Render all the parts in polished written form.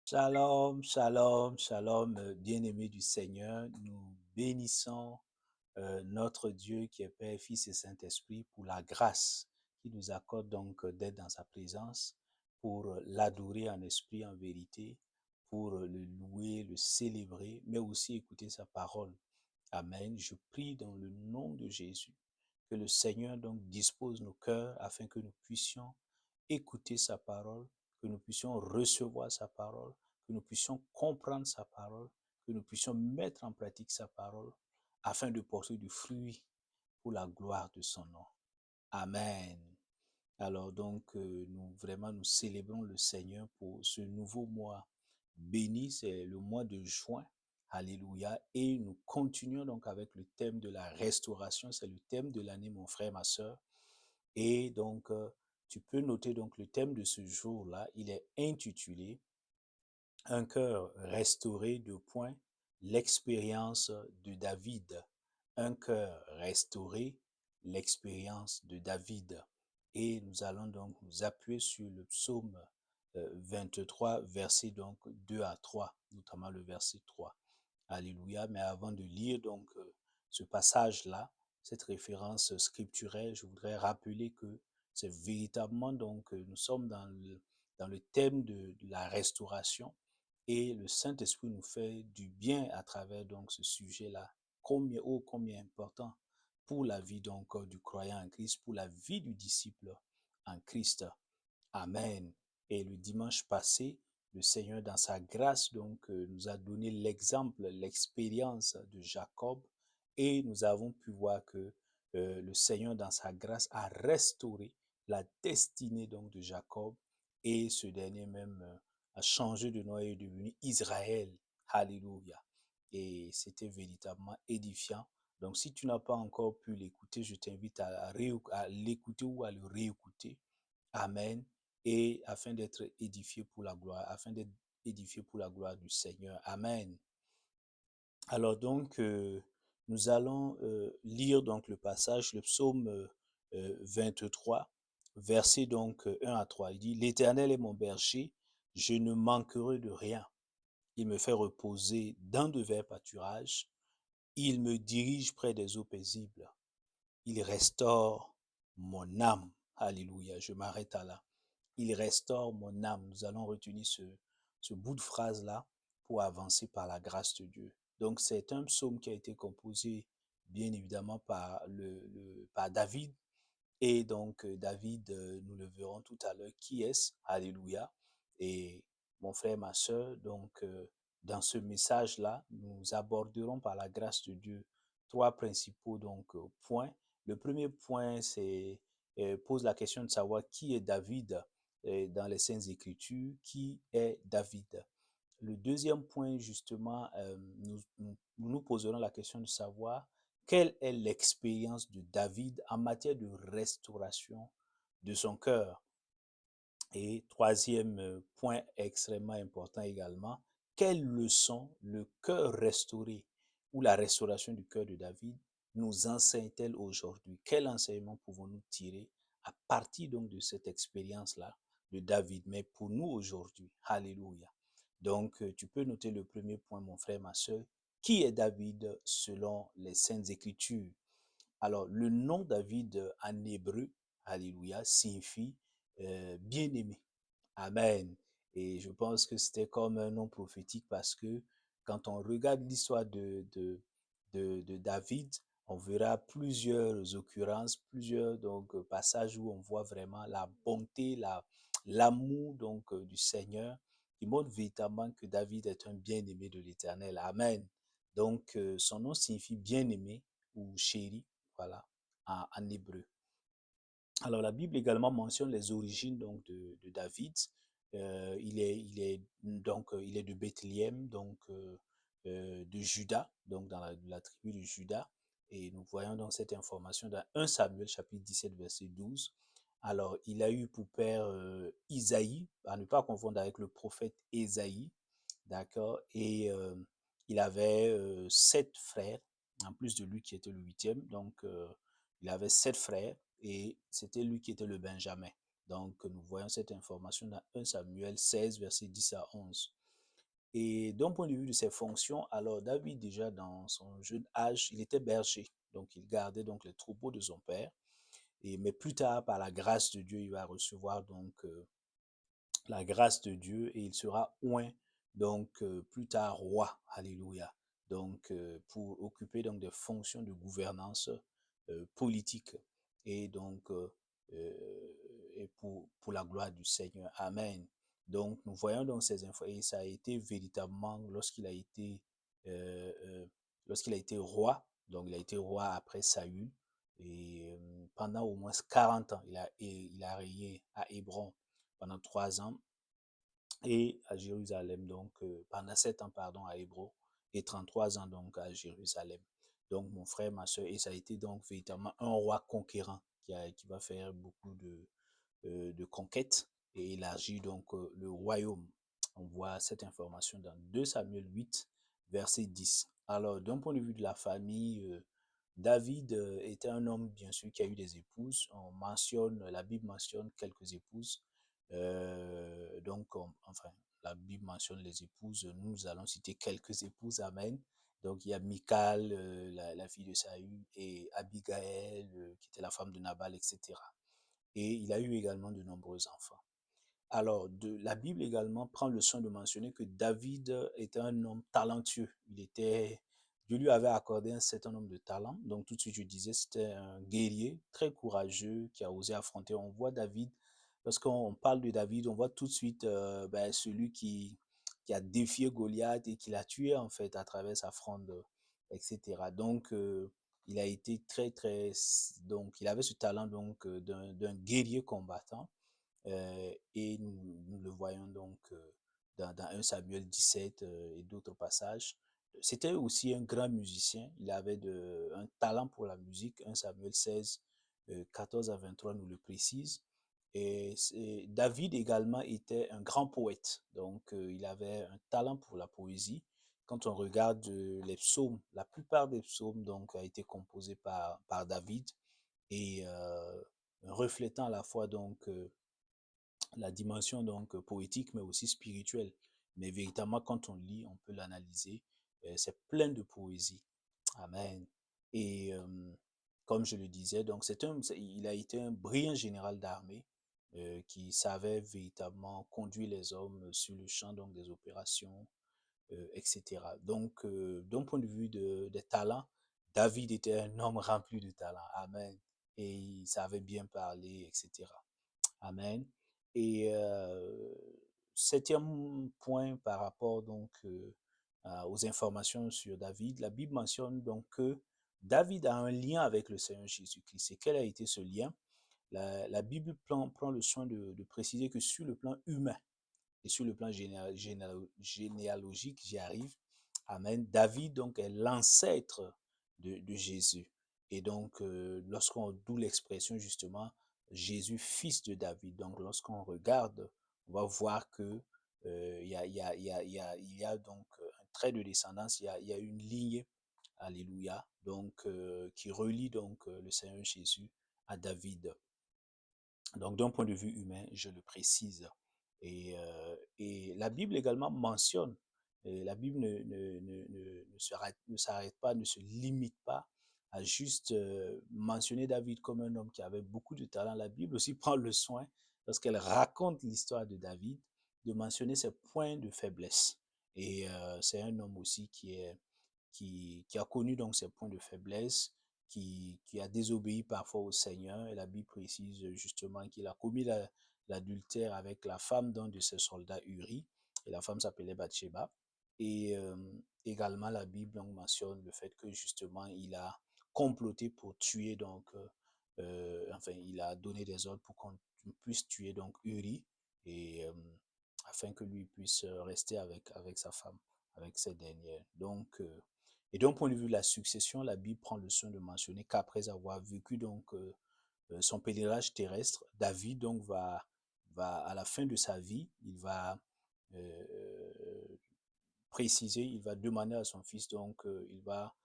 Shalom, shalom, shalom, bien-aimés du Seigneur, nous bénissons notre Dieu qui est Père, Fils et Saint-Esprit pour la grâce qui nous accorde donc d'être dans sa présence, pour l'adorer en esprit, en vérité, pour le louer, le célébrer, mais aussi écouter sa parole. Amen. Je prie dans le nom de Jésus que le Seigneur donc dispose nos cœurs afin que nous puissions écouter sa parole, que nous puissions recevoir sa parole, que nous puissions comprendre sa parole, que nous puissions mettre en pratique sa parole afin de porter du fruit pour la gloire de son nom. Amen. Alors donc, nous célébrons le Seigneur pour ce nouveau mois béni, c'est le mois de juin. Alléluia. Et nous continuons donc avec le thème de la restauration. C'est le thème de l'année, mon frère, ma soeur. Et donc, tu peux noter donc le thème de ce jour-là. Il est intitulé Un cœur restauré, de point, l'expérience de David. Un cœur restauré, l'expérience de David. Et nous allons donc nous appuyer sur le psaume 23, versets donc 2 à 3, notamment le verset 3. Alléluia. Mais avant de lire donc ce passage-là, cette référence scripturelle, je voudrais rappeler que c'est véritablement donc nous sommes dans le thème de la restauration et le Saint-Esprit nous fait du bien à travers donc ce sujet-là. Combien important pour la vie donc du croyant en Christ, pour la vie du disciple en Christ. Amen. Et le dimanche passé, le Seigneur, dans sa grâce, donc, nous a donné l'exemple, l'expérience de Jacob, et nous avons pu voir que le Seigneur, dans sa grâce, a restauré la destinée donc de Jacob, et ce dernier même a changé de nom et est devenu Israël. Alléluia. Et c'était véritablement édifiant. Donc, si tu n'as pas encore pu l'écouter, je t'invite à l'écouter ou à le réécouter. Amen. Et afin d'être édifié pour la gloire, afin d'être édifié pour la gloire du Seigneur. Amen. Alors donc, nous allons lire donc le passage, le psaume 23, verset donc 1 à 3. Il dit, L'Éternel est mon berger, je ne manquerai de rien. Il me fait reposer dans de verts pâturages. Il me dirige près des eaux paisibles. Il restaure mon âme. Alléluia. Je m'arrête à là. Il restaure mon âme. Nous allons retenir ce bout de phrase-là pour avancer par la grâce de Dieu. Donc, c'est un psaume qui a été composé, bien évidemment, par David. Et donc, David, nous le verrons tout à l'heure, qui est-ce? Alléluia. Et mon frère, ma soeur, donc, dans ce message-là, nous aborderons par la grâce de Dieu trois principaux donc, points. Le premier point, c'est pose la question de savoir qui est David dans les Saintes Écritures, qui est David. Le deuxième point, justement, nous poserons la question de savoir quelle est l'expérience de David en matière de restauration de son cœur. Et troisième point extrêmement important également, quelle leçon le cœur restauré ou la restauration du cœur de David nous enseigne-t-elle aujourd'hui? Quel enseignement pouvons-nous tirer à partir donc de cette expérience-là de David, mais pour nous aujourd'hui? Alléluia. Donc, tu peux noter le premier point, mon frère, ma soeur. Qui est David selon les Saintes Écritures? Alors, le nom David en hébreu, Alléluia, signifie bien-aimé. Amen. Et je pense que c'était comme un nom prophétique parce que quand on regarde l'histoire de David, on verra plusieurs occurrences, plusieurs donc, passages où on voit vraiment la bonté, l'amour donc du Seigneur qui montre véritablement que David est un bien-aimé de l'Éternel. Amen. Donc, son nom signifie bien-aimé ou chéri, voilà, en hébreu. Alors, la Bible également mentionne les origines donc, de David. Il est de Bethléem, donc de Juda, donc dans la tribu de Juda. Et nous voyons donc cette information dans 1 Samuel chapitre 17, verset 12. Alors, il a eu pour père Isaïe, à ne pas confondre avec le prophète Ésaïe, d'accord? Et il avait 7 frères, en plus de lui qui était le huitième. Donc, il avait 7 frères et c'était lui qui était le Benjamin. Donc, nous voyons cette information dans 1 Samuel 16, verset 10 à 11. Et d'un point de vue de ses fonctions, alors David, déjà dans son jeune âge, il était berger. Donc, il gardait donc les troupeaux de son père. Mais plus tard, par la grâce de Dieu, il va recevoir donc la grâce de Dieu et il sera oint donc plus tard roi. Alléluia. Donc pour occuper donc des fonctions de gouvernance politique et donc et pour la gloire du Seigneur. Amen. Donc nous voyons donc ces infos et ça a été véritablement euh, euh, lorsqu'il a été roi. Donc il a été roi après Saül et pendant au moins 40 ans il a régné à Hébron pendant 3 ans et à Jérusalem, donc pendant 7 ans, pardon, à Hébron et 33 ans donc à Jérusalem. Donc mon frère, ma soeur, et ça a été donc véritablement un roi conquérant qui va faire beaucoup de conquêtes et élargir donc le royaume. On voit cette information dans 2 Samuel 8, verset 10. Alors, d'un point de vue de la famille, David était un homme, bien sûr, qui a eu des épouses. La Bible mentionne quelques épouses. Enfin, la Bible mentionne les épouses. Nous allons citer quelques épouses. Amen. Donc, il y a Michal, la fille de Saül, et Abigail, qui était la femme de Nabal, etc. Et il a eu également de nombreux enfants. Alors, la Bible également prend le soin de mentionner que David était un homme talentueux. Dieu lui avait accordé un certain nombre de talents. Donc, tout de suite, je disais, c'était un guerrier très courageux qui a osé affronter. On voit David, lorsqu'on parle de David, on voit tout de suite celui qui a défié Goliath et qui l'a tué, en fait, à travers sa fronde, etc. Donc, il a été très, très. Donc, il avait ce talent donc d'un guerrier combattant. Et nous le voyons donc dans 1 Samuel 17 et d'autres passages. C'était aussi un grand musicien. Il avait un talent pour la musique. 1 Samuel 16, 14 à 23 nous le précise. Et David également était un grand poète. Donc, il avait un talent pour la poésie. Quand on regarde les psaumes, la plupart des psaumes donc, a été composé par David et reflétant à la fois donc la dimension donc poétique, mais aussi spirituelle. Mais véritablement, quand on lit, on peut l'analyser. C'est plein de poésie. Amen. Et comme je le disais, donc il a été un brillant général d'armée qui savait véritablement conduire les hommes sur le champ donc des opérations, etc. Donc, d'un point de vue des talents, David était un homme rempli de talent. Amen. Et il savait bien parler, etc. Amen. Et septième point par rapport donc aux informations sur David, la Bible mentionne donc que David a un lien avec le Seigneur Jésus-Christ. Et quel a été ce lien? La Bible prend le soin de préciser que sur le plan humain, et sur le plan généalogique, j'y arrive. Amen. David, donc, est l'ancêtre de Jésus. Et donc, d'où l'expression, justement, Jésus, fils de David. Donc, lorsqu'on regarde, on va voir que il y a donc un trait de descendance, il y a une ligne, alléluia, donc, qui relie donc le Seigneur Jésus à David. Donc, d'un point de vue humain, je le précise. Et la Bible également mentionne, et la Bible ne s'arrête pas, ne se limite pas à juste mentionner David comme un homme qui avait beaucoup de talent. La Bible aussi prend le soin, lorsqu'elle raconte l'histoire de David, de mentionner ses points de faiblesse. Et c'est un homme aussi qui a connu donc ses points de faiblesse, qui a désobéi parfois au Seigneur. Et la Bible précise justement qu'il a commis l'adultère avec la femme d'un de ses soldats Uri. Et la femme s'appelait Bathsheba. Et également, la Bible donc, mentionne le fait que justement, il a comploté pour tuer, donc, enfin, il a donné des ordres pour qu'on puisse tuer donc Uri, et afin que lui puisse rester avec sa femme, avec cette dernière. Donc, et d'un point de vue de la succession, la Bible prend le soin de mentionner qu'après avoir vécu donc son pèlerinage terrestre, David donc va à la fin de sa vie, il va euh, préciser, il va demander à son fils donc, il va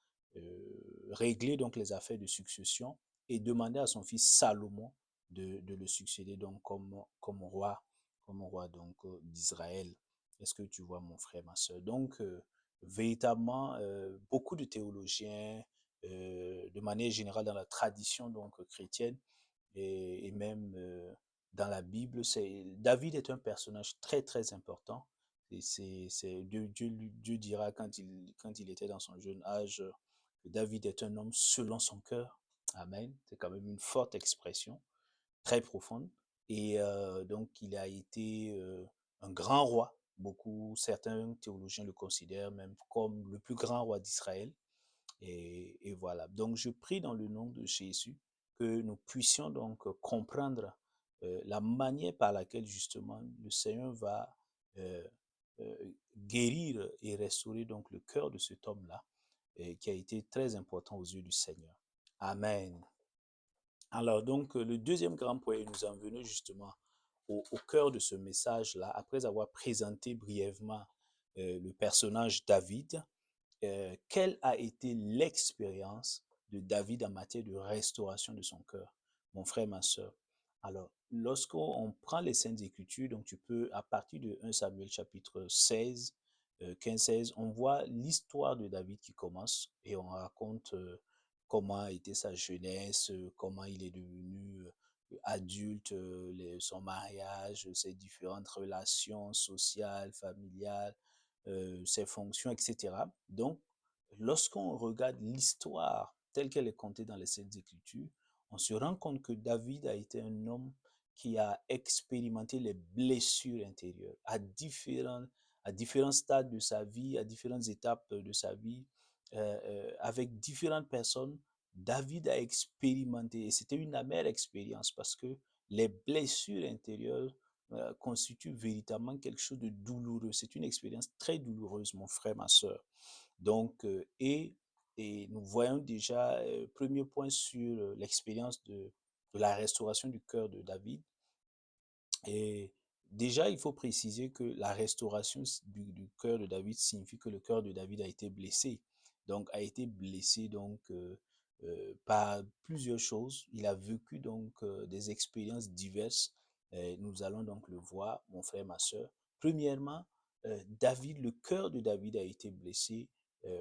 régler donc les affaires de succession et demander à son fils Salomon de le succéder donc comme roi donc d'Israël. Est-ce que tu vois, mon frère, ma soeur? Donc, véritablement, beaucoup de théologiens, de manière générale dans la tradition donc chrétienne et même dans la Bible, David est un personnage très très important. Et Dieu dira quand il était dans son jeune âge que David est un homme selon son cœur. Amen. C'est quand même une forte expression, très profonde. Et donc, il a été un grand roi. Certains théologiens le considèrent même comme le plus grand roi d'Israël. Et voilà. Donc, je prie dans le nom de Jésus que nous puissions donc comprendre la manière par laquelle justement le Seigneur va euh, guérir et restaurer donc le cœur de cet homme-là, qui a été très important aux yeux du Seigneur. Amen. Alors donc, le deuxième grand point, nous en venons justement au cœur de ce message-là, après avoir présenté brièvement le personnage David. Quelle a été l'expérience de David en matière de restauration de son cœur, mon frère, ma soeur? Alors, lorsqu'on prend les Saintes Écritures, donc tu peux, à partir de 1 Samuel chapitre 16, 15-16, on voit l'histoire de David qui commence et on raconte comment a été sa jeunesse, comment il est devenu adulte, son mariage, ses différentes relations sociales, familiales, ses fonctions, etc. Donc, lorsqu'on regarde l'histoire telle qu'elle est contée dans les Saintes Écritures, on se rend compte que David a été un homme qui a expérimenté les blessures intérieures à différents stades de sa vie, à différentes étapes de sa vie, avec différentes personnes. David a expérimenté, et c'était une amère expérience parce que les blessures intérieures constitue véritablement quelque chose de douloureux. C'est une expérience très douloureuse, mon frère, ma soeur. Donc, et nous voyons déjà, premier point sur l'expérience de la restauration du cœur de David. Et déjà, il faut préciser que la restauration du cœur de David signifie que le cœur de David a été blessé. Donc, a été blessé donc par plusieurs choses. Il a vécu donc des expériences diverses. Nous allons donc le voir, mon frère, ma soeur. Premièrement, le cœur de David a été blessé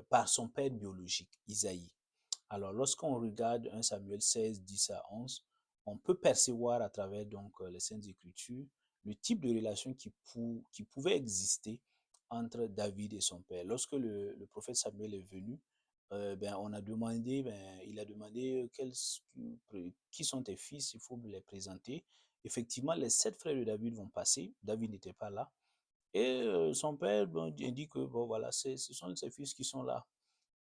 par son père biologique, Isaïe. Alors, lorsqu'on regarde 1 Samuel 16, 10 à 11, on peut percevoir à travers donc les Saintes Écritures le type de relation qui pouvait exister entre David et son père. Lorsque le prophète Samuel est venu, il a demandé qui sont tes fils, il faut me les présenter. Effectivement, les 7 frères de David vont passer. David n'était pas là. Et son père dit que bon, voilà, ce sont ses fils qui sont là.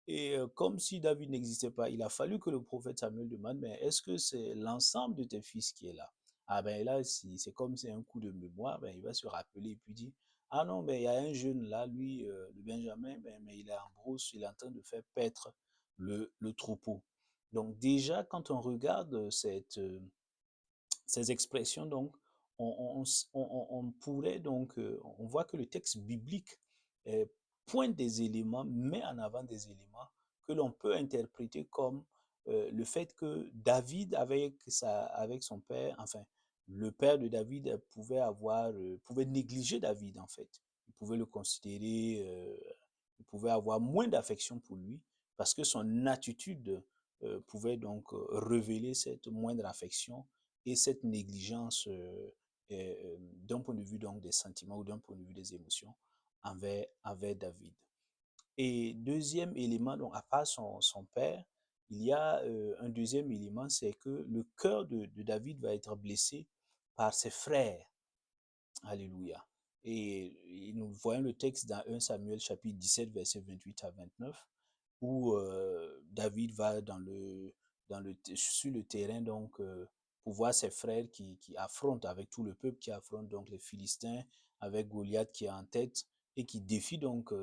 Et comme si David n'existait pas, il a fallu que le prophète Samuel demande, mais est-ce que c'est l'ensemble de tes fils qui est là? Ah ben là, si c'est comme c'est un coup de mémoire, ben il va se rappeler et puis dire, ah non, ben il y a un jeune là, lui, le Benjamin, ben, mais il est en brousse, il est en train de faire paître le troupeau. Donc déjà, quand on regarde ces expressions, donc, on pourrait donc, on voit que le texte biblique euh, pointe des éléments, met en avant des éléments que l'on peut interpréter comme le fait que David, avec son père, enfin, le père de David pouvait négliger David, en fait. Il pouvait le considérer, il pouvait avoir moins d'affection pour lui parce que son attitude pouvait donc révéler cette moindre affection et cette négligence d'un point de vue donc des sentiments ou d'un point de vue des émotions envers David. Et deuxième élément, donc à part son père, il y a un deuxième élément, c'est que le cœur de David va être blessé par ses frères. Alléluia. Et nous voyons le texte dans 1 Samuel chapitre 17, verset 28 à 29, où David va sur le terrain donc, pour voir ses frères qui affrontent avec tout le peuple, qui affrontent donc les Philistins, avec Goliath qui est en tête et qui défie donc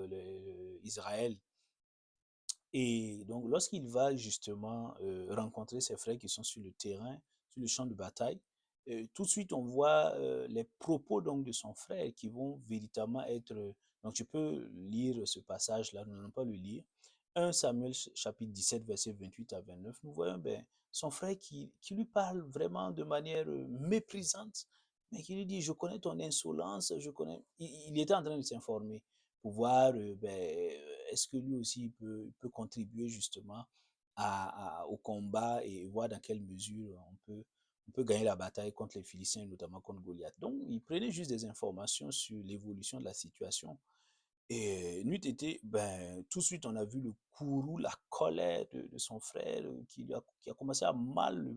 Israël. Et donc, lorsqu'il va justement rencontrer ses frères qui sont sur le terrain, sur le champ de bataille, tout de suite, on voit les propos donc, de son frère qui vont véritablement être... donc, tu peux lire ce passage-là, nous n'allons pas le lire. 1 Samuel chapitre 17, verset 28 à 29, nous voyons ben, son frère qui lui parle vraiment de manière méprisante mais qui lui dit, je connais ton insolence, je connais... Il était en train de s'informer pour voir, est-ce que lui aussi peut contribuer justement au combat et voir dans quelle mesure on peut gagner la bataille contre les Philistins, notamment contre Goliath. Donc, il prenait juste des informations sur l'évolution de la situation. Et n'eût été, tout de suite, on a vu le courroux, la colère de son frère qui a commencé à mal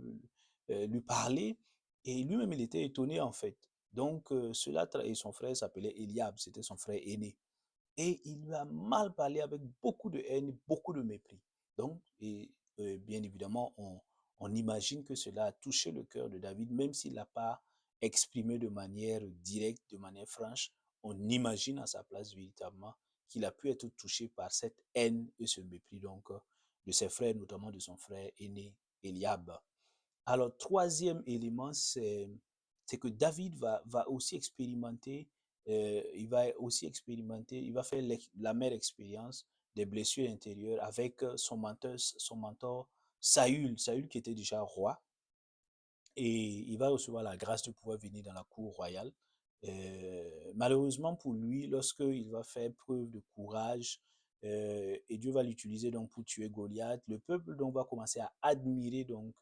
lui parler. Et lui-même, il était étonné, en fait. Donc, et son frère s'appelait Eliab, c'était son frère aîné. Et il lui a mal parlé avec beaucoup de haine, beaucoup de mépris. Donc, bien évidemment, on imagine que cela a touché le cœur de David, même s'il n'a pas exprimé de manière directe, de manière franche. On imagine à sa place véritablement qu'il a pu être touché par cette haine et ce mépris donc de ses frères, notamment de son frère aîné Eliab. Alors, troisième élément, c'est que David va aussi expérimenter, il va faire la même expérience des blessures intérieures avec son mentor Saül, Saül qui était déjà roi, et il va recevoir la grâce de pouvoir venir dans la cour royale. Malheureusement pour lui, lorsqu'il va faire preuve de courage, et Dieu va l'utiliser donc pour tuer Goliath, le peuple donc va commencer à admirer donc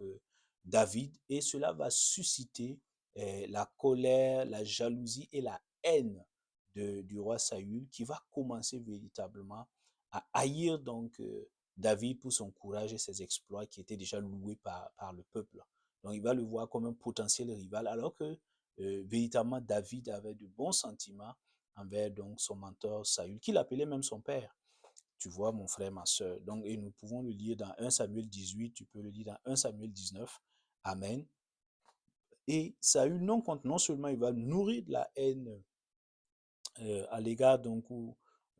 David, et cela va susciter la colère, la jalousie et la haine du roi Saül, qui va commencer véritablement à haïr donc David pour son courage et ses exploits qui étaient déjà loués par le peuple. Donc il va le voir comme un potentiel rival, alors que véritablement David avait de bons sentiments envers donc son mentor Saül, qu'il appelait même son père. Tu vois, mon frère, ma soeur. Donc, et nous pouvons le lire dans 1 Samuel 18, tu peux le lire dans 1 Samuel 19. Amen. Et Saül, non seulement il va nourrir de la haine à l'égard donc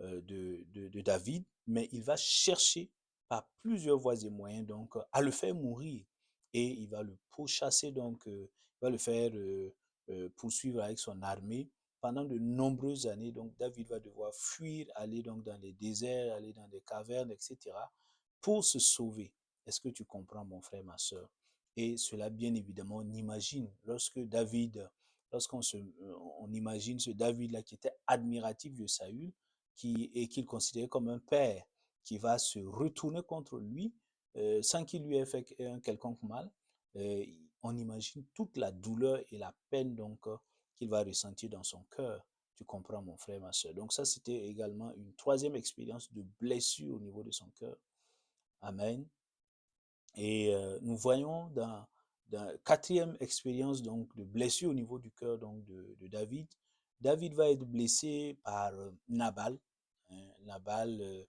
de David, mais il va chercher par plusieurs voies et moyens donc à le faire mourir, et il va le pourchasser donc il va le faire poursuivre avec son armée pendant de nombreuses années. Donc David va devoir fuir, aller donc dans les déserts, aller dans des cavernes, etc. pour se sauver. Est-ce que tu comprends, mon frère, ma soeur? Et cela, bien évidemment, on imagine lorsqu'on on imagine ce David-là qui était admiratif de Saül et qu'il considérait comme un père, qui va se retourner contre lui sans qu'il lui ait fait un quelconque mal. Euh, on imagine toute la douleur et la peine donc qu'il va ressentir dans son cœur. Tu comprends, mon frère, ma soeur. Donc ça, c'était également une troisième expérience de blessure au niveau de son cœur. Amen. Et nous voyons dans quatrième expérience donc de blessure au niveau du cœur donc de David. David va être blessé par Nabal, hein, Nabal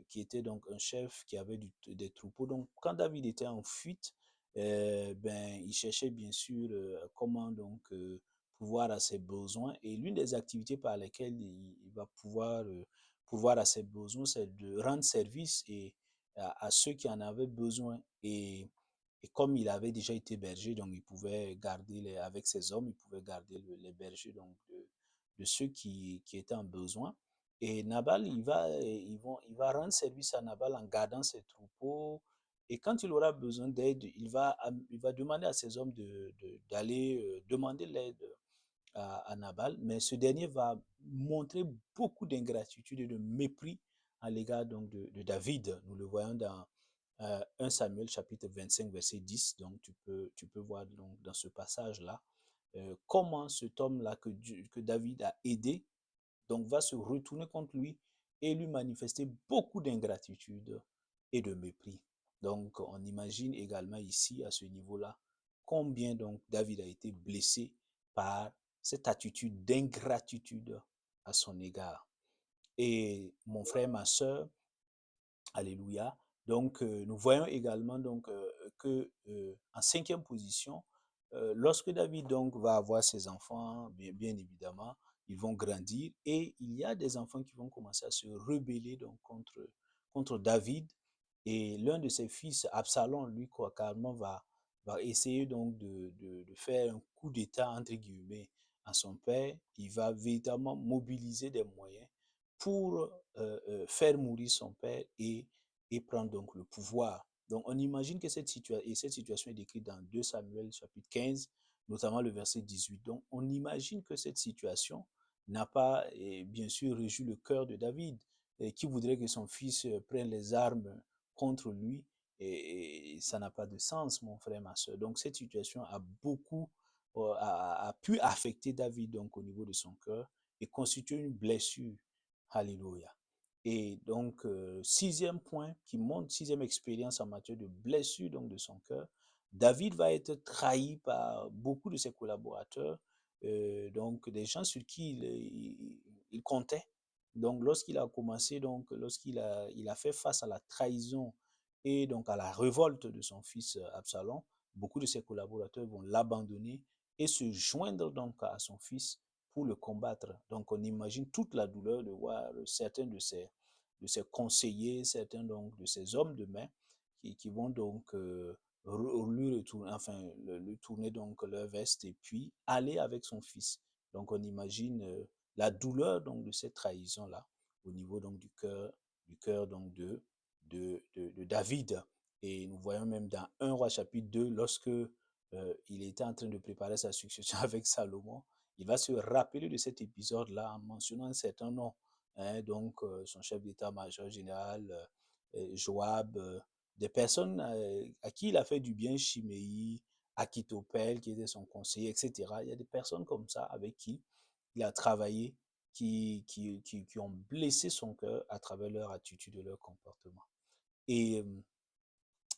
qui était donc un chef qui avait des troupeaux. Donc quand David était en fuite, il cherchait bien sûr comment donc pouvoir à ses besoins. Et l'une des activités par lesquelles il va pouvoir à ses besoins, c'est de rendre service à ceux qui en avaient besoin. Et comme il avait déjà été berger, donc il pouvait garder, avec ses hommes, il pouvait garder les bergers donc de ceux qui étaient en besoin. Et Nabal, il va rendre service à Nabal en gardant ses troupeaux. Et quand il aura besoin d'aide, il va demander à ses hommes d'aller demander l'aide à Nabal, mais ce dernier va montrer beaucoup d'ingratitude et de mépris à l'égard donc de David. Nous le voyons dans 1 Samuel chapitre 25 verset 10. Donc tu peux voir donc dans ce passage-là comment cet homme-là que David a aidé donc va se retourner contre lui et lui manifester beaucoup d'ingratitude et de mépris. Donc on imagine également ici à ce niveau-là combien donc David a été blessé par cette attitude d'ingratitude à son égard. Et mon frère, ma soeur, alléluia. Donc, nous voyons également donc que en cinquième position, lorsque David donc va avoir ses enfants, bien évidemment, ils vont grandir et il y a des enfants qui vont commencer à se rebeller donc contre David, et l'un de ses fils, Absalom, lui, quoi, carrément va essayer donc de faire un coup d'État, entre guillemets, à son père. Il va véritablement mobiliser des moyens pour faire mourir son père et prendre donc le pouvoir. Donc on imagine que cette situation est décrite dans 2 Samuel chapitre 15. notamment le verset 18. Donc, on imagine que cette situation n'a pas, bien sûr, réjoui le cœur de David, qui voudrait que son fils prenne les armes contre lui, et ça n'a pas de sens, mon frère, ma soeur. Donc, cette situation a beaucoup, a pu affecter David, donc, au niveau de son cœur, et constituer une blessure. Alléluia. Et donc, sixième point qui montre, sixième expérience en matière de blessure, donc, de son cœur, David va être trahi par beaucoup de ses collaborateurs, donc des gens sur qui il comptait. Donc, lorsqu'il a commencé, donc, il a fait face à la trahison et donc à la révolte de son fils Absalom, beaucoup de ses collaborateurs vont l'abandonner et se joindre donc à son fils pour le combattre. Donc, on imagine toute la douleur de voir certains de ses conseillers, certains donc de ses hommes de main qui vont donc lui retourner, enfin, lui tourner donc leur veste et puis aller avec son fils. Donc, on imagine la douleur donc de cette trahison-là au niveau donc du cœur donc de David. Et nous voyons même dans 1 roi chapitre 2, lorsque il était en train de préparer sa succession avec Salomon, il va se rappeler de cet épisode-là en mentionnant un certain nom. Hein, donc, son chef d'état-major général, Joab, des personnes à qui il a fait du bien, Chiméi, Akitopel, qui était son conseiller, etc. Il y a des personnes comme ça avec qui il a travaillé, qui ont blessé son cœur à travers leur attitude et leur comportement. Et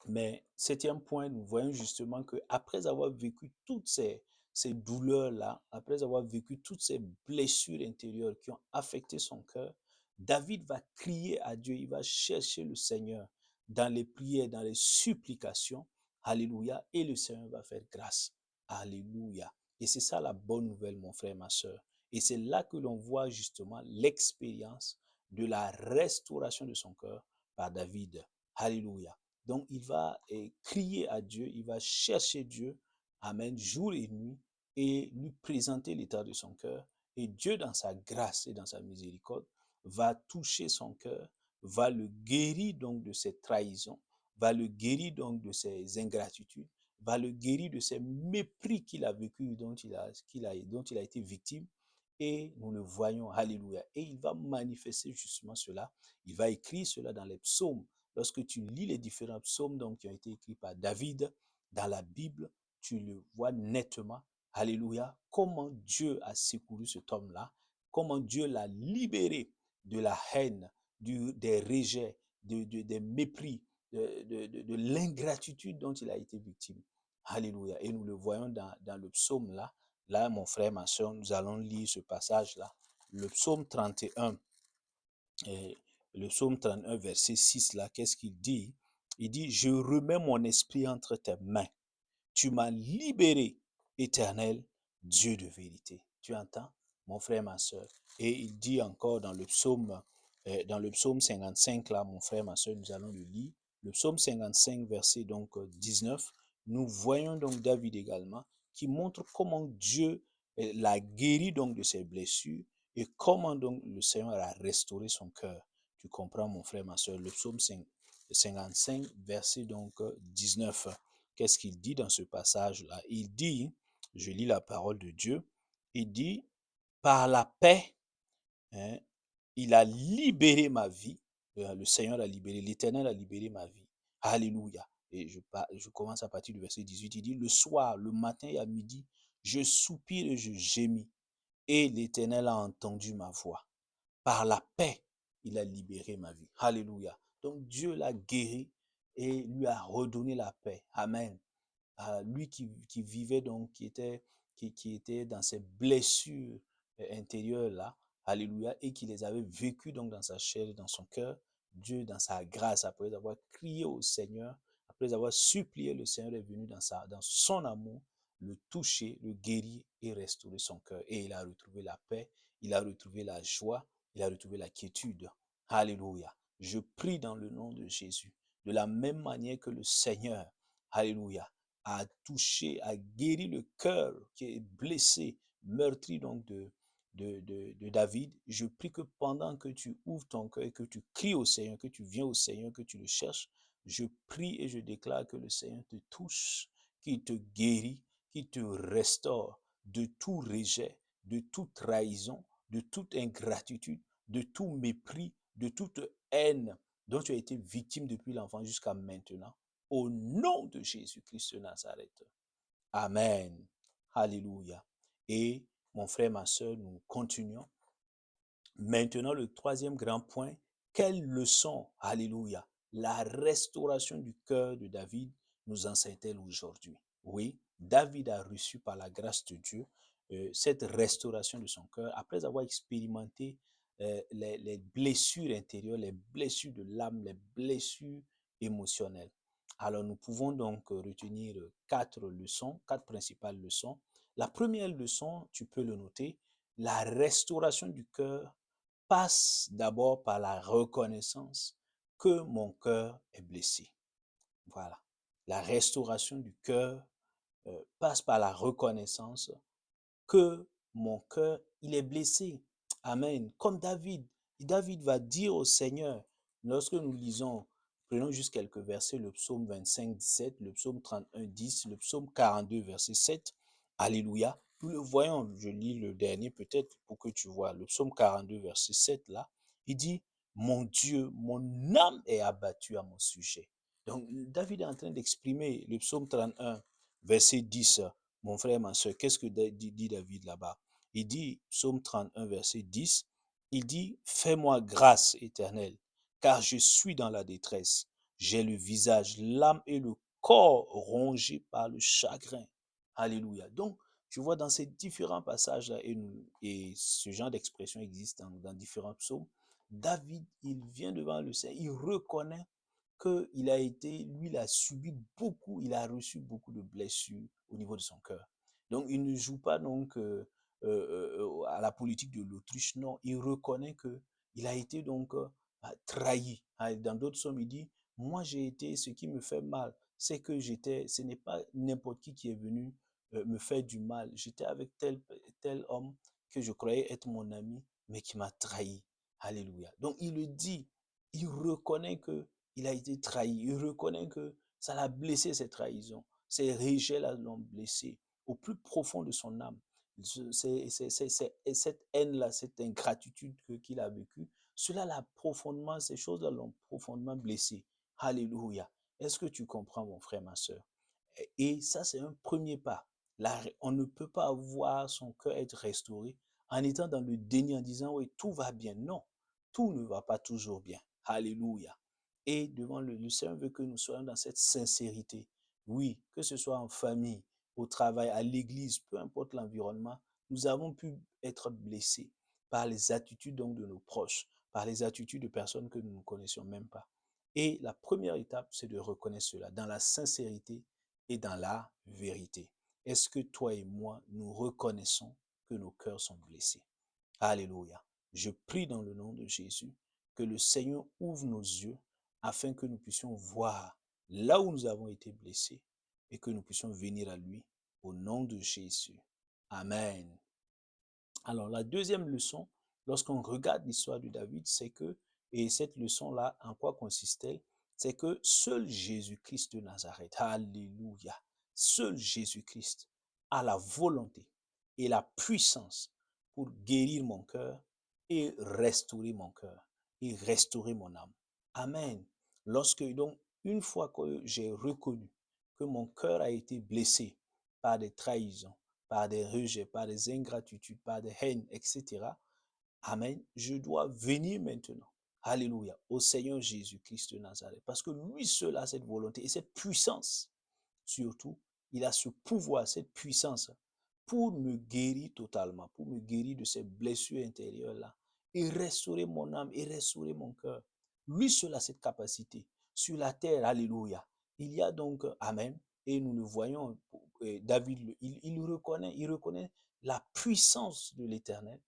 mais septième point, nous voyons justement que après avoir vécu toutes ces douleurs-là, après avoir vécu toutes ces blessures intérieures qui ont affecté son cœur, David va crier à Dieu, il va chercher le Seigneur dans les prières, dans les supplications. Alléluia. Et le Seigneur va faire grâce. Alléluia. Et c'est ça la bonne nouvelle, mon frère, ma soeur. Et c'est là que l'on voit justement l'expérience de la restauration de son cœur par David. Alléluia. Donc, il va crier à Dieu, il va chercher Dieu, amen, jour et nuit, et lui présenter l'état de son cœur. Et Dieu, dans sa grâce et dans sa miséricorde, va toucher son cœur, va le guérir donc de ses trahisons, va le guérir donc de ses ingratitudes, va le guérir de ses mépris qu'il a vécu, dont il a été victime. Et nous le voyons, alléluia. Et il va manifester justement cela. Il va écrire cela dans les psaumes. Lorsque tu lis les différents psaumes donc, qui ont été écrits par David dans la Bible, tu le vois nettement. Alléluia. Comment Dieu a secouru cet homme-là, comment Dieu l'a libéré de la haine, des rejets, des mépris, de l'ingratitude dont il a été victime. Alléluia. Et nous le voyons dans le psaume là. Là, mon frère, ma soeur, nous allons lire ce passage-là. Le psaume 31, et le psaume 31, verset 6, là, qu'est-ce qu'il dit? Il dit, je remets mon esprit entre tes mains. Tu m'as libéré, éternel Dieu de vérité. Tu entends, mon frère, ma soeur? Et il dit encore dans le psaume 55, là, mon frère, ma soeur, nous allons le lire. Le psaume 55, verset donc 19, nous voyons donc David également, qui montre comment Dieu l'a guéri donc de ses blessures et comment donc le Seigneur a restauré son cœur. Tu comprends, mon frère, ma soeur? Le psaume 55, verset donc 19. Qu'est-ce qu'il dit dans ce passage-là? Il dit, je lis la parole de Dieu, il dit, par la paix, hein, il a libéré ma vie, le Seigneur a libéré, l'Éternel a libéré ma vie. Alléluia. Et je commence à partir du verset 18, il dit, le soir, le matin et à midi, je soupire et je gémis, et l'Éternel a entendu ma voix. Par la paix, il a libéré ma vie. Alléluia. Donc Dieu l'a guéri et lui a redonné la paix. Amen. Lui qui vivait donc, qui était dans ses blessures intérieures-là, alléluia, et qui les avait vécues donc dans sa chair et dans son cœur, Dieu, dans sa grâce, après avoir crié au Seigneur, après avoir supplié, le Seigneur est venu dans son amour, le toucher, le guérir et restaurer son cœur. Et il a retrouvé la paix, il a retrouvé la joie, il a retrouvé la quiétude. Alléluia. Je prie dans le nom de Jésus, de la même manière que le Seigneur, alléluia, a touché, a guéri le cœur qui est blessé, meurtri donc de David. Je prie que pendant que tu ouvres ton cœur et que tu cries au Seigneur, que tu viens au Seigneur, que tu le cherches, je prie et je déclare que le Seigneur te touche, qu'il te guérit, qui te restaure de tout rejet, de toute trahison, de toute ingratitude, de tout mépris, de toute haine dont tu as été victime depuis l'enfance jusqu'à maintenant. Au nom de Jésus-Christ de Nazareth. Amen. Alléluia. Et mon frère, ma soeur, nous continuons. Maintenant, le troisième grand point, quelle leçon, alléluia, la restauration du cœur de David nous enseigne-t-elle aujourd'hui? Oui, David a reçu par la grâce de Dieu cette restauration de son cœur après avoir expérimenté les blessures intérieures, les blessures de l'âme, les blessures émotionnelles. Alors, nous pouvons donc retenir quatre leçons, quatre principales leçons. La première leçon, tu peux le noter, la restauration du cœur passe d'abord par la reconnaissance que mon cœur est blessé. Voilà. La restauration du cœur passe par la reconnaissance que mon cœur, il est blessé. Amen. Comme David. David va dire au Seigneur, lorsque nous lisons, prenons juste quelques versets, le psaume 25, 17, le psaume 31, 10, le psaume 42, verset 7. Alléluia. Nous le voyons, je lis le dernier peut-être pour que tu vois. Le psaume 42, verset 7, là, il dit, mon Dieu, mon âme est abattue à mon sujet. Donc, David est en train d'exprimer le psaume 31, verset 10. Mon frère, ma soeur, qu'est-ce que dit David là-bas? Il dit, psaume 31, verset 10, il dit, fais-moi grâce, Éternel, car je suis dans la détresse. J'ai le visage, l'âme et le corps rongés par le chagrin. Alléluia. Donc, tu vois, dans ces différents passages-là, et ce genre d'expression existe dans différents psaumes, David, il vient devant le Seigneur, il reconnaît qu'il a été, lui, il a subi beaucoup, il a reçu beaucoup de blessures au niveau de son cœur. Donc, il ne joue pas donc à la politique de l'autruche, non, il reconnaît qu'il a été donc trahi. Dans d'autres sommes, il dit, moi j'ai été, ce qui me fait mal, c'est que ce n'est pas n'importe qui est venu me faire du mal. J'étais avec tel homme que je croyais être mon ami, mais qui m'a trahi. Alléluia. Donc, il le dit, il reconnaît que il a été trahi. Il reconnaît que ça l'a blessé, cette trahison. Ces rejets-là l'ont blessé au plus profond de son âme. Cette haine-là, cette ingratitude qu'il a vécue, cela l'a profondément, ces choses-là l'ont profondément blessé. Alléluia. Est-ce que tu comprends, mon frère, ma soeur? Et ça, c'est un premier pas. Là, on ne peut pas voir son cœur être restauré en étant dans le déni, en disant, oui, tout va bien. Non, tout ne va pas toujours bien. Alléluia. Et devant le Seigneur veut que nous soyons dans cette sincérité. Oui, que ce soit en famille, au travail, à l'église, peu importe l'environnement, nous avons pu être blessés par les attitudes donc de nos proches, par les attitudes de personnes que nous ne connaissions même pas. Et la première étape, c'est de reconnaître cela dans la sincérité et dans la vérité. Est-ce que toi et moi, nous reconnaissons que nos cœurs sont blessés? Alléluia. Je prie dans le nom de Jésus que le Seigneur ouvre nos yeux afin que nous puissions voir là où nous avons été blessés et que nous puissions venir à lui au nom de Jésus. Amen. Alors, la deuxième leçon, lorsqu'on regarde l'histoire de David, c'est que, et cette leçon-là, en quoi consiste-t-elle? C'est que seul Jésus-Christ de Nazareth, alléluia, seul Jésus-Christ a la volonté et la puissance pour guérir mon cœur et restaurer mon cœur et restaurer mon âme. Amen. Lorsque, donc, une fois que j'ai reconnu que mon cœur a été blessé par des trahisons, par des rejets, par des ingratitudes, par des haines, etc. Amen. Je dois venir maintenant. Alléluia. Au Seigneur Jésus-Christ de Nazareth. Parce que lui seul a cette volonté et cette puissance. Surtout, il a ce pouvoir, cette puissance pour me guérir totalement, pour me guérir de ces blessures intérieures-là et restaurer mon âme et restaurer mon cœur. Lui seul a cette capacité. Sur la terre, alléluia. Il y a donc, amen, et nous le voyons, David, il reconnaît la puissance de l'Éternel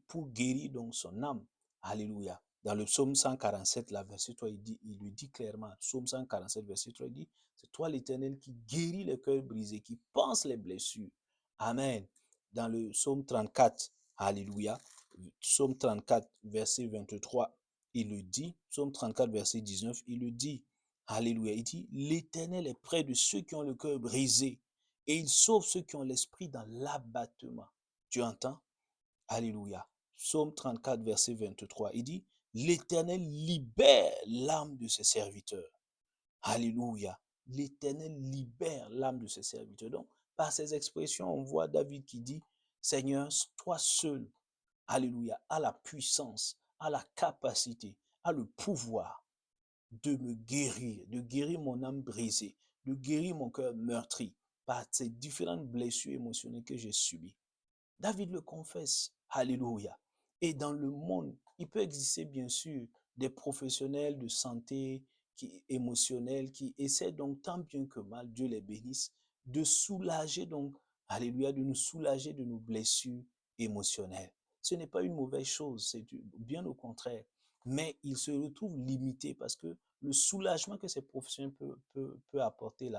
pour guérir donc son âme. Alléluia. Dans le psaume 147, la verset 3, il lui dit clairement, psaume 147, verset 3, il dit, c'est toi l'Éternel qui guérit les cœurs brisés, qui pense les blessures. Amen. Dans le psaume 34, alléluia, psaume 34, verset 23, il le dit, psaume 34, verset 19, il le dit, alléluia, il dit, l'Éternel est près de ceux qui ont le cœur brisé et il sauve ceux qui ont l'esprit dans l'abattement. Tu entends? Alléluia. Psaume 34, verset 23, il dit, l'Éternel libère l'âme de ses serviteurs. Alléluia. L'Éternel libère l'âme de ses serviteurs. Donc, par ces expressions, on voit David qui dit, Seigneur, toi seul, alléluia, a la puissance, a la capacité, a le pouvoir de me guérir, de guérir mon âme brisée, de guérir mon cœur meurtri par ces différentes blessures émotionnelles que j'ai subies. David le confesse. Alléluia. Et dans le monde, il peut exister bien sûr des professionnels de santé émotionnels qui essaient donc tant bien que mal, Dieu les bénisse, de soulager donc, alléluia, de nous soulager de nos blessures émotionnelles. Ce n'est pas une mauvaise chose, c'est bien au contraire. Mais ils se retrouvent limités parce que le soulagement que ces professionnels peuvent apporter,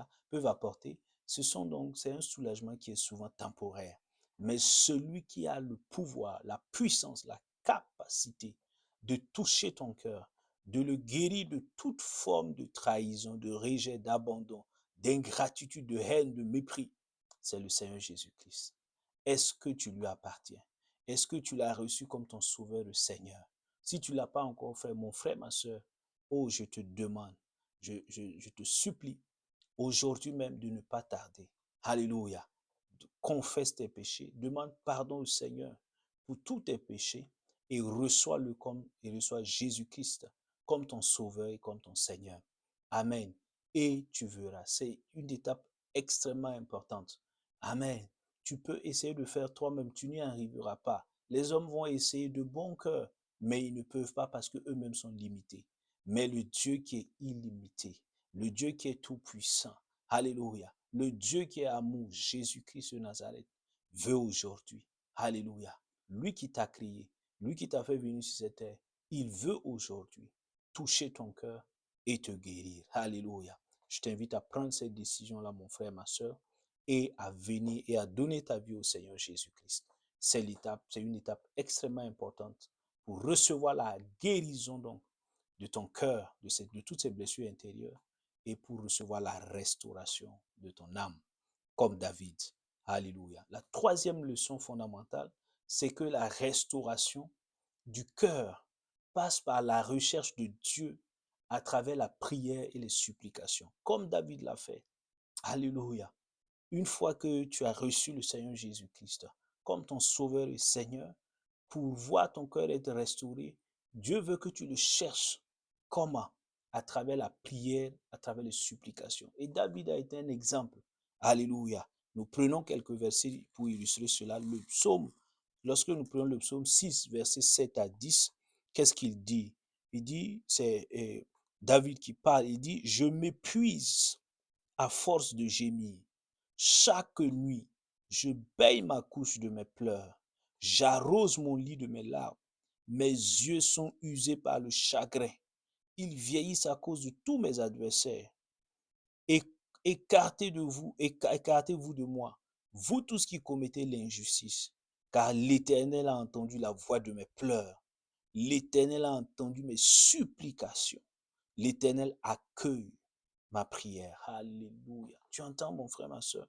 c'est un soulagement qui est souvent temporaire. Mais celui qui a le pouvoir, la puissance, la capacité de toucher ton cœur, de le guérir de toute forme de trahison, de rejet, d'abandon, d'ingratitude, de haine, de mépris, c'est le Seigneur Jésus-Christ. Est-ce que tu lui appartiens? Est-ce que tu l'as reçu comme ton sauveur, le Seigneur? Si tu ne l'as pas encore fait, mon frère, ma soeur, oh, je te demande, je te supplie aujourd'hui même de ne pas tarder. Alléluia. Confesse tes péchés, demande pardon au Seigneur pour tous tes péchés et reçois-le comme et reçois Jésus-Christ comme ton sauveur et comme ton Seigneur. Amen. Et tu verras, c'est une étape extrêmement importante. Amen. Tu peux essayer de faire toi-même, tu n'y arriveras pas. Les hommes vont essayer de bon cœur, mais ils ne peuvent pas parce qu'eux-mêmes sont limités. Mais le Dieu qui est illimité, le Dieu qui est tout-puissant, alléluia, le Dieu qui est amour, Jésus-Christ de Nazareth, veut aujourd'hui, alléluia, lui qui t'a créé, lui qui t'a fait venir sur cette terre, il veut aujourd'hui toucher ton cœur et te guérir. Alléluia. Je t'invite à prendre cette décision-là, mon frère, ma soeur, et à venir et à donner ta vie au Seigneur Jésus-Christ. C'est une étape extrêmement importante pour recevoir la guérison donc de ton cœur, de toutes ces blessures intérieures, et pour recevoir la restauration de ton âme, comme David. Alléluia. La troisième leçon fondamentale, c'est que la restauration du cœur passe par la recherche de Dieu à travers la prière et les supplications, comme David l'a fait. Alléluia. Une fois que tu as reçu le Seigneur Jésus-Christ comme ton sauveur et Seigneur, pour voir ton cœur être restauré, Dieu veut que tu le cherches. Comment? À travers la prière, à travers les supplications. Et David a été un exemple. Alléluia. Nous prenons quelques versets pour illustrer cela. Le psaume, lorsque nous prenons le psaume 6, versets 7 à 10, qu'est-ce qu'il dit? Il dit, c'est David qui parle, il dit, je m'épuise à force de gémir. Chaque nuit, je baille ma couche de mes pleurs. J'arrose mon lit de mes larmes. Mes yeux sont usés par le chagrin. Ils vieillissent à cause de tous mes adversaires. Écartez-vous de moi, vous tous qui commettez l'injustice, car l'Éternel a entendu la voix de mes pleurs. L'Éternel a entendu mes supplications. L'Éternel accueille ma prière. Alléluia. Tu entends, mon frère, ma soeur?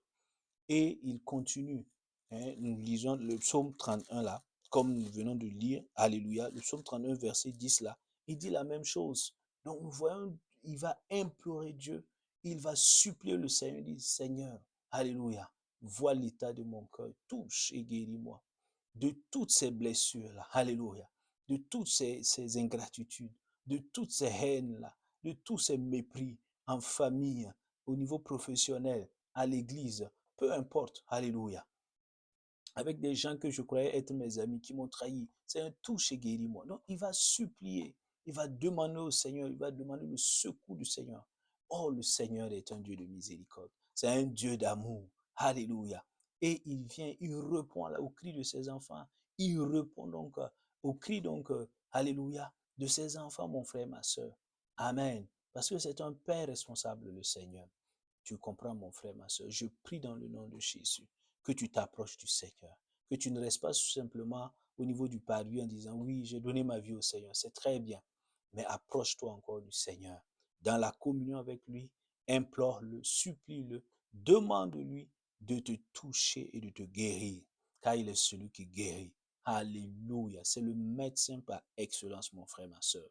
Et il continue. Nous lisons le psaume 31 là, comme nous venons de lire. Alléluia. Le psaume 31, verset 10 là. Il dit la même chose. Donc nous voyons, il va implorer Dieu. Il va supplier le Seigneur. Il dit, Seigneur, alléluia, vois l'état de mon cœur. Touche et guéris-moi de toutes ces blessures-là. Alléluia. De toutes ces ingratitudes, de toutes ces haines-là, de tous ces mépris en famille, au niveau professionnel, à l'église, peu importe. Alléluia. Avec des gens que je croyais être mes amis qui m'ont trahi. C'est un touche et guéris-moi. Donc, il va supplier, il va demander au Seigneur, il va demander le secours du Seigneur. Oh, le Seigneur est un Dieu de miséricorde. C'est un Dieu d'amour. Alléluia. Et il vient, il répond au cri de ses enfants. Il répond donc au cri, donc, alléluia, de ses enfants, mon frère, ma soeur. Amen. Parce que c'est un Père responsable, le Seigneur. Tu comprends, mon frère, ma soeur. Je prie dans le nom de Jésus que tu t'approches du Seigneur, que tu ne restes pas simplement au niveau du parvis en disant oui, j'ai donné ma vie au Seigneur, c'est très bien, mais approche-toi encore du Seigneur. Dans la communion avec lui, implore-le, supplie-le, demande-lui de te toucher et de te guérir, car il est celui qui guérit. Alléluia. C'est le médecin par excellence, mon frère, ma soeur.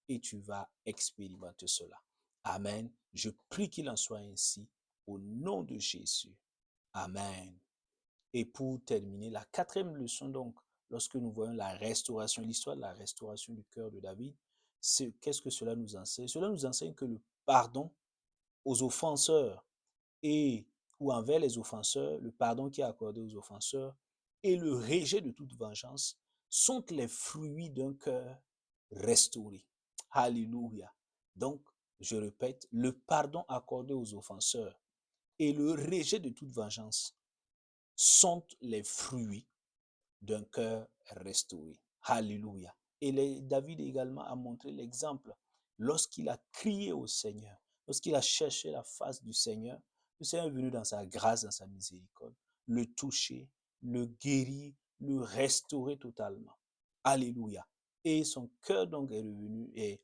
Et tu vas expérimenter cela. Amen. Je prie qu'il en soit ainsi au nom de Jésus. Amen. Et pour terminer, la quatrième leçon, donc, lorsque nous voyons la restauration, l'histoire de la restauration du cœur de David, qu'est-ce que cela nous enseigne? Cela nous enseigne que le pardon aux offenseurs et ou envers les offenseurs, le pardon qui est accordé aux offenseurs et le rejet de toute vengeance sont les fruits d'un cœur restauré. Alléluia. Donc, je répète, le pardon accordé aux offenseurs et le rejet de toute vengeance sont les fruits d'un cœur restauré. Alléluia. Et David également a montré l'exemple lorsqu'il a crié au Seigneur, lorsqu'il a cherché la face du Seigneur. Le Seigneur est venu dans sa grâce, dans sa miséricorde, le toucher, le guérir, le restaurer totalement. Alléluia. Et son cœur donc est revenu est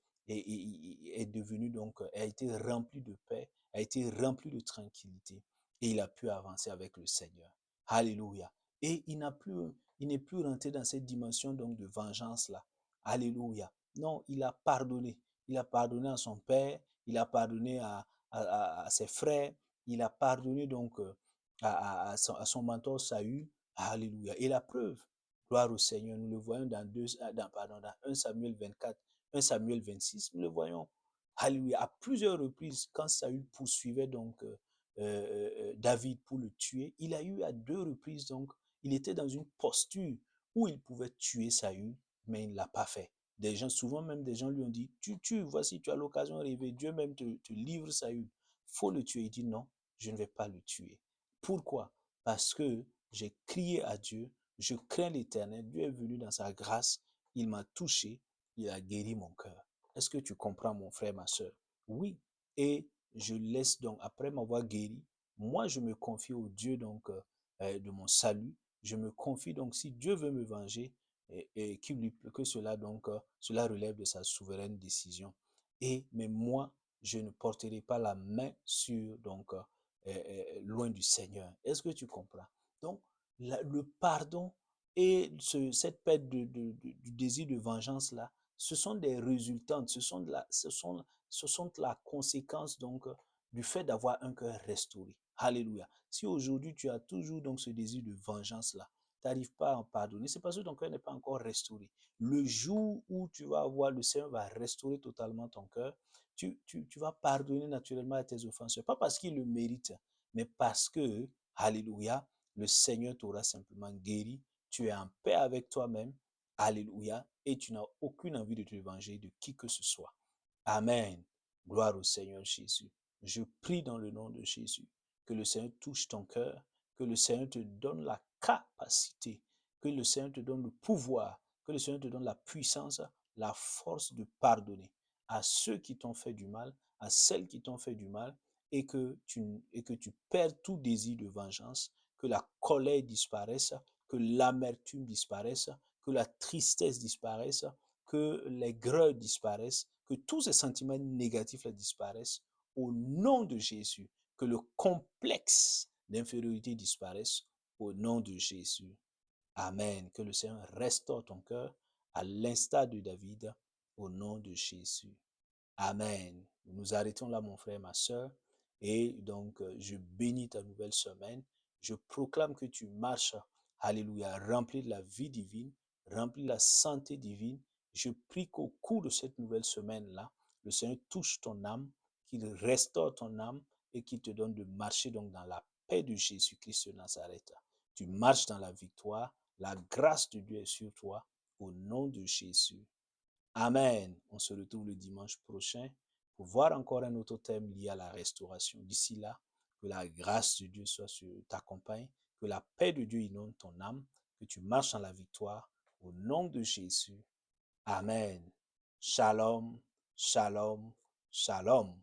devenu donc, a été rempli de paix, a été rempli de tranquillité et il a pu avancer avec le Seigneur. Alléluia. Et il n'est plus rentré dans cette dimension donc de vengeance là. Alléluia. Non, il a pardonné. Il a pardonné à son père, il a pardonné à ses frères, il a pardonné donc à son mentor Saül. Alléluia. Et la preuve, gloire au Seigneur, nous le voyons dans 1 Samuel 24, 1 Samuel 26, nous le voyons. Alléluia. À plusieurs reprises, quand Saül poursuivait donc David pour le tuer, il a eu à deux reprises donc, il était dans une posture où il pouvait tuer Saül, mais il ne l'a pas fait. Des gens, souvent même des gens lui ont dit, tu tues, voici, tu as l'occasion de rêver, Dieu même te livre Saül. Faut le tuer. Il dit non, je ne vais pas le tuer. Pourquoi? Parce que j'ai crié à Dieu, je crains l'Éternel, Dieu est venu dans sa grâce, il m'a touché, il a guéri mon cœur. Est-ce que tu comprends, mon frère, ma soeur? Oui. Et je laisse donc, après m'avoir guéri, moi je me confie au Dieu donc de mon salut. Je me confie donc, si Dieu veut me venger, et que cela donc, cela relève de sa souveraine décision. Mais moi, je ne porterai pas la main sur donc loin du Seigneur. Est-ce que tu comprends? Donc, le pardon et cette perte du désir de vengeance là, ce sont des résultantes, ce sont la conséquence donc du fait d'avoir un cœur restauré. Alléluia. Si aujourd'hui tu as toujours donc ce désir de vengeance là, tu n'arrives pas à en pardonner, c'est parce que ton cœur n'est pas encore restauré. Le jour où tu vas avoir, le Seigneur va restaurer totalement ton cœur, tu vas pardonner naturellement à tes offenseurs. Pas parce qu'ils le méritent, mais parce que, alléluia, le Seigneur t'aura simplement guéri, tu es en paix avec toi-même, alléluia, et tu n'as aucune envie de te venger de qui que ce soit. Amen. Gloire au Seigneur Jésus. Je prie dans le nom de Jésus que le Seigneur touche ton cœur, que le Seigneur te donne la capacité, que le Seigneur te donne le pouvoir, que le Seigneur te donne la puissance, la force de pardonner à ceux qui t'ont fait du mal, à celles qui t'ont fait du mal, et que tu perds tout désir de vengeance, que la colère disparaisse, que l'amertume disparaisse, que la tristesse disparaisse, que les greurs disparaissent, que tous ces sentiments négatifs disparaissent au nom de Jésus, que le complexe d'infériorité disparaisse au nom de Jésus. Amen. Que le Seigneur restaure ton cœur à l'instar de David au nom de Jésus. Amen. Nous nous arrêtons là, mon frère, ma soeur. Et donc, je bénis ta nouvelle semaine. Je proclame que tu marches, alléluia, rempli de la vie divine, rempli de la santé divine. Je prie qu'au cours de cette nouvelle semaine-là, le Seigneur touche ton âme, qu'il restaure ton âme et qu'il te donne de marcher donc dans la paix de Jésus-Christ de Nazareth. Tu marches dans la victoire. La grâce de Dieu est sur toi. Au nom de Jésus. Amen. On se retrouve le dimanche prochain pour voir encore un autre thème lié à la restauration. D'ici là, que la grâce de Dieu soit sur t'accompagne, que la paix de Dieu inonde ton âme, que tu marches dans la victoire. Au nom de Jésus. Amen. Shalom, shalom, shalom.